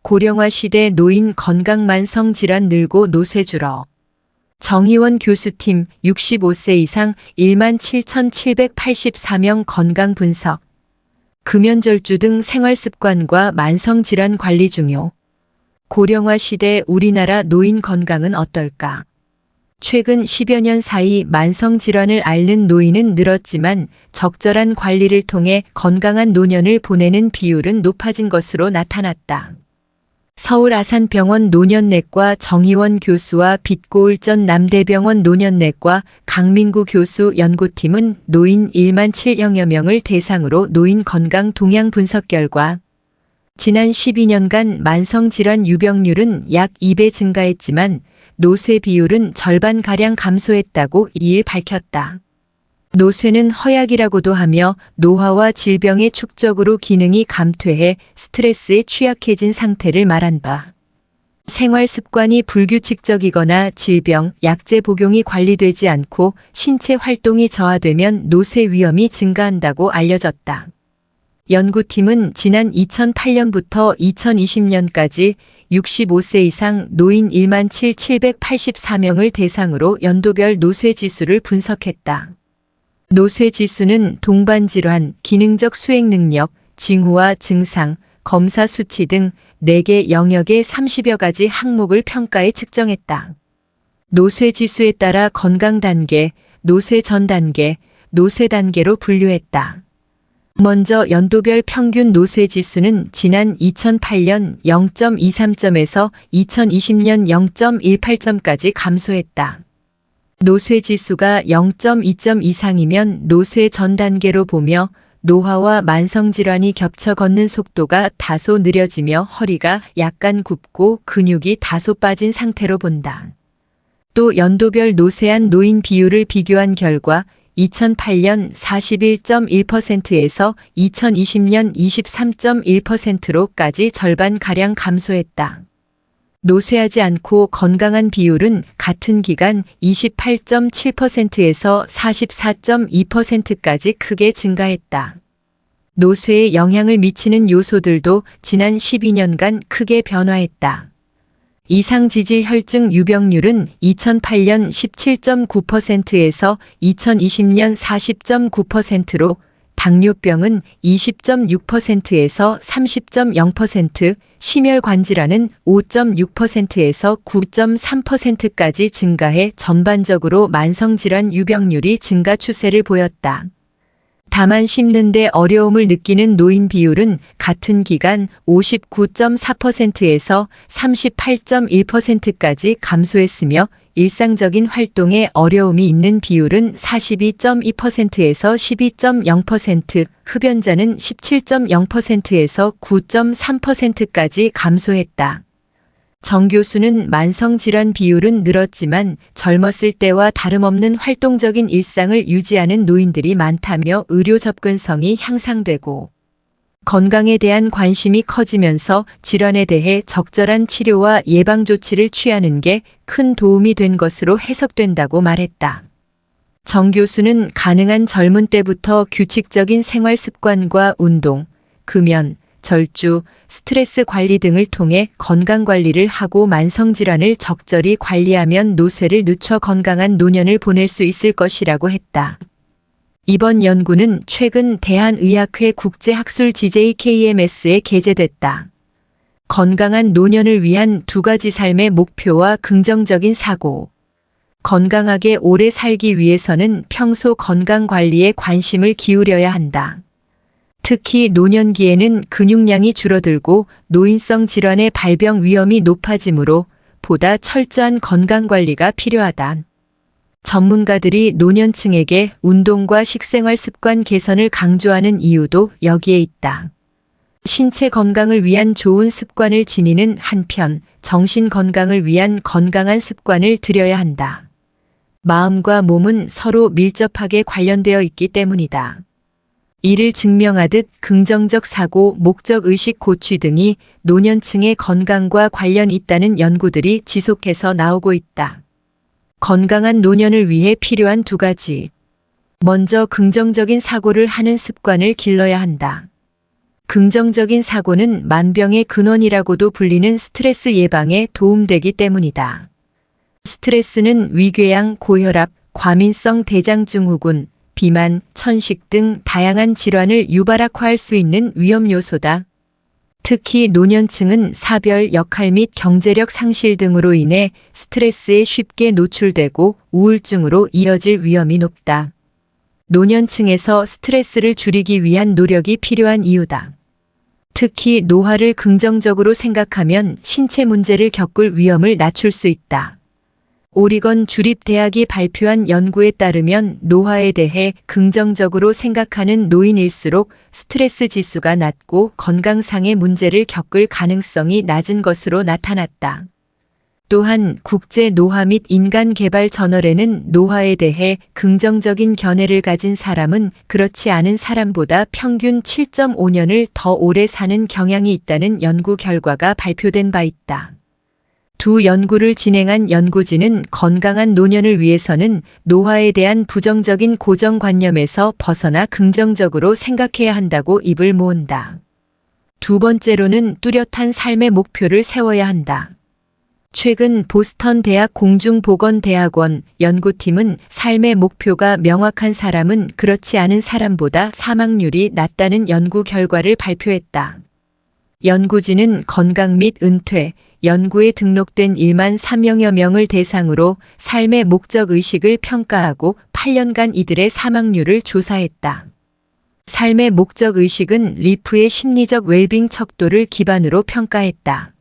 고령화 시대 노인 건강 만성 질환 늘고 노쇠 줄어. 정희원 교수팀 65세 이상 17,784명 건강 분석. 금연절주 등 생활습관과 만성질환 관리 중요. 고령화 시대 우리나라 노인 건강은 어떨까? 최근 10여 년 사이 만성질환을 앓는 노인은 늘었지만 적절한 관리를 통해 건강한 노년을 보내는 비율은 높아진 것으로 나타났다. 서울 아산병원 노년내과 정희원 교수와 빛고울전 남대병원 노년내과 강민구 교수 연구팀은 노인 1만 7천여 명을 대상으로 노인 건강 동향 분석 결과 지난 12년간 만성질환 유병률은 약 2배 증가했지만 노쇠 비율은 절반가량 감소했다고 이일 밝혔다. 노쇠는 허약이라고도 하며 노화와 질병의 축적으로 기능이 감퇴해 스트레스에 취약해진 상태를 말한다. 생활 습관이 불규칙적이거나 질병, 약제 복용이 관리되지 않고 신체 활동이 저하되면 노쇠 위험이 증가한다고 알려졌다. 연구팀은 지난 2008년부터 2020년까지 65세 이상 노인 1만 784명을 대상으로 연도별 노쇠 지수를 분석했다. 노쇠 지수는 동반질환, 기능적 수행 능력, 징후와 증상, 검사 수치 등 4개 영역의 30여 가지 항목을 평가해 측정했다. 노쇠 지수에 따라 건강 단계, 노쇠 전 단계, 노쇠 단계로 분류했다. 먼저 연도별 평균 노쇠 지수는 지난 2008년 0.23점에서 2020년 0.18점까지 감소했다. 노쇠 지수가 0.2점 이상이면 노쇠 전 단계로 보며 노화와 만성질환이 겹쳐 걷는 속도가 다소 느려지며 허리가 약간 굽고 근육이 다소 빠진 상태로 본다. 또 연도별 노쇠한 노인 비율을 비교한 결과 2008년 41.1%에서 2020년 23.1%로까지 절반가량 감소했다. 노쇠하지 않고 건강한 비율은 같은 기간 28.7%에서 44.2%까지 크게 증가했다. 노쇠에 영향을 미치는 요소들도 지난 12년간 크게 변화했다. 이상지질 혈증 유병률은 2008년 17.9%에서 2020년 40.9%로 당뇨병은 20.6%에서 30.0%, 심혈관질환은 5.6%에서 9.3%까지 증가해 전반적으로 만성질환 유병률이 증가 추세를 보였다. 다만 씹는데 어려움을 느끼는 노인 비율은 같은 기간 59.4%에서 38.1%까지 감소했으며 일상적인 활동에 어려움이 있는 비율은 42.2%에서 12.0%, 흡연자는 17.0%에서 9.3%까지 감소했다. 정 교수는 만성질환 비율은 늘었지만 젊었을 때와 다름없는 활동적인 일상을 유지하는 노인들이 많다며 의료 접근성이 향상되고 건강에 대한 관심이 커지면서 질환에 대해 적절한 치료와 예방 조치를 취하는 게 큰 도움이 된 것으로 해석된다고 말했다. 정 교수는 가능한 젊은 때부터 규칙적인 생활 습관과 운동, 금연, 절주, 스트레스 관리 등을 통해 건강 관리를 하고 만성질환을 적절히 관리하면 노쇠를 늦춰 건강한 노년을 보낼 수 있을 것이라고 했다. 이번 연구는 최근 대한의학회 국제학술 JKMS에 게재됐다. 건강한 노년을 위한 2가지 삶의 목표와 긍정적인 사고. 건강하게 오래 살기 위해서는 평소 건강 관리에 관심을 기울여야 한다. 특히 노년기에는 근육량이 줄어들고 노인성 질환의 발병 위험이 높아지므로 보다 철저한 건강관리가 필요하다. 전문가들이 노년층에게 운동과 식생활 습관 개선을 강조하는 이유도 여기에 있다. 신체 건강을 위한 좋은 습관을 지니는 한편 정신 건강을 위한 건강한 습관을 들여야 한다. 마음과 몸은 서로 밀접하게 관련되어 있기 때문이다. 이를 증명하듯 긍정적 사고, 목적의식 고취 등이 노년층의 건강과 관련 있다는 연구들이 지속해서 나오고 있다. 건강한 노년을 위해 필요한 2가지. 먼저 긍정적인 사고를 하는 습관을 길러야 한다. 긍정적인 사고는 만병의 근원이라고도 불리는 스트레스 예방에 도움되기 때문이다. 스트레스는 위궤양, 고혈압, 과민성 대장증후군, 비만, 천식 등 다양한 질환을 유발악화할 수 있는 위험 요소다. 특히 노년층은 사별, 역할 및 경제력 상실 등으로 인해 스트레스에 쉽게 노출되고 우울증으로 이어질 위험이 높다. 노년층에서 스트레스를 줄이기 위한 노력이 필요한 이유다. 특히 노화를 긍정적으로 생각하면 신체 문제를 겪을 위험을 낮출 수 있다. 오리건 주립대학이 발표한 연구에 따르면 노화에 대해 긍정적으로 생각하는 노인일수록 스트레스 지수가 낮고 건강상의 문제를 겪을 가능성이 낮은 것으로 나타났다. 또한 국제 노화 및 인간 개발 저널에는 노화에 대해 긍정적인 견해를 가진 사람은 그렇지 않은 사람보다 평균 7.5년을 더 오래 사는 경향이 있다는 연구 결과가 발표된 바 있다. 두 연구를 진행한 연구진은 건강한 노년을 위해서는 노화에 대한 부정적인 고정관념에서 벗어나 긍정적으로 생각해야 한다고 입을 모은다. 두 번째로는 뚜렷한 삶의 목표를 세워야 한다. 최근 보스턴 대학 공중보건대학원 연구팀은 삶의 목표가 명확한 사람은 그렇지 않은 사람보다 사망률이 낮다는 연구 결과를 발표했다. 연구진은 건강 및 은퇴, 연구에 등록된 1만 3천여 명을 대상으로 삶의 목적 의식을 평가하고 8년간 이들의 사망률을 조사했다. 삶의 목적 의식은 리프의 심리적 웰빙 척도를 기반으로 평가했다.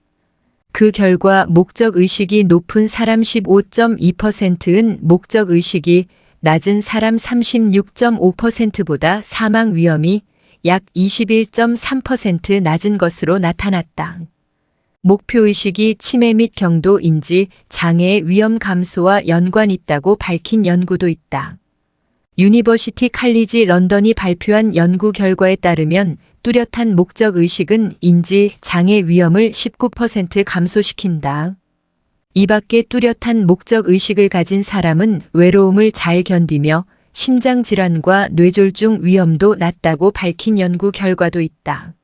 그 결과 목적 의식이 높은 사람 15.2%은 목적 의식이 낮은 사람 36.5%보다 사망 위험이 약 21.3% 낮은 것으로 나타났다. 목표의식이 치매 및 경도 인지 장애의 위험 감소와 연관 있다고 밝힌 연구도 있다. 유니버시티 칼리지 런던이 발표한 연구 결과에 따르면 뚜렷한 목적 의식은 인지 장애 위험을 19% 감소시킨다. 이 밖에 뚜렷한 목적 의식을 가진 사람은 외로움을 잘 견디며 심장질환과 뇌졸중 위험도 낮다고 밝힌 연구 결과도 있다.